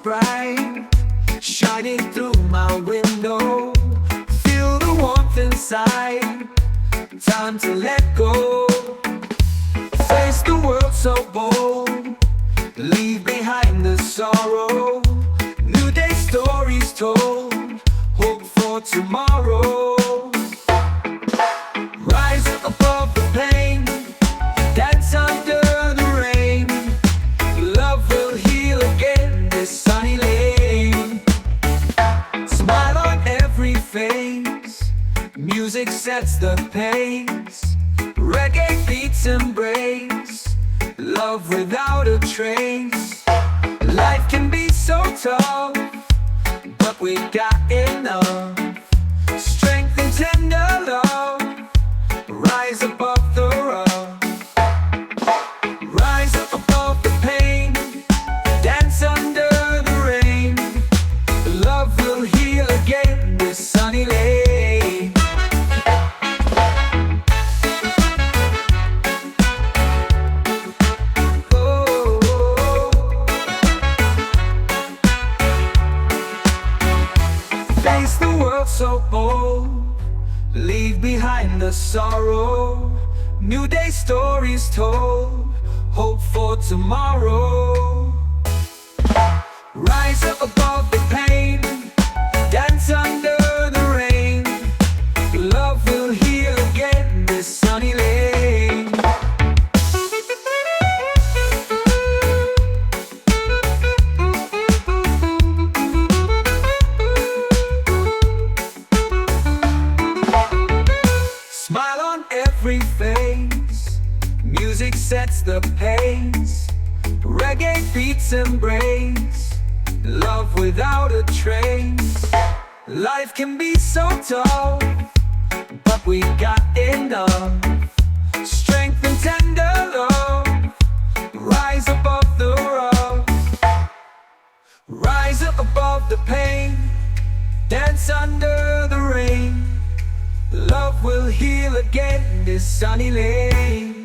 bright, shining through my window. Feel the warmth inside, time to let go. Face the world so bold, leave behind the sorrow. New day stories told, hope for tomorrow. Rise up above the pain, dance under the rain. Love will heal again this sunny lane. Smile on every face, music sets the pace. Reggae beats embrace, love without a trace. Life can be so tough, but we got enough strength and tender love. Rise above the rough, rise up above the pain, dance under the rain. Love will heal again this sunny lane. Face the world so bold, leave behind the sorrow. New day stories told, hope for tomorrow. Rise up above the pain, dance under the rain. Love will heal again this sunny lane. Smile on every face, music sets the pace. Reggae beats embrace, love without a trace. Life can be so tough, but we got enough strength and tender love. Rise above the rough, rise up above the pain, dance under the rain. Love will heal again this sunny lane.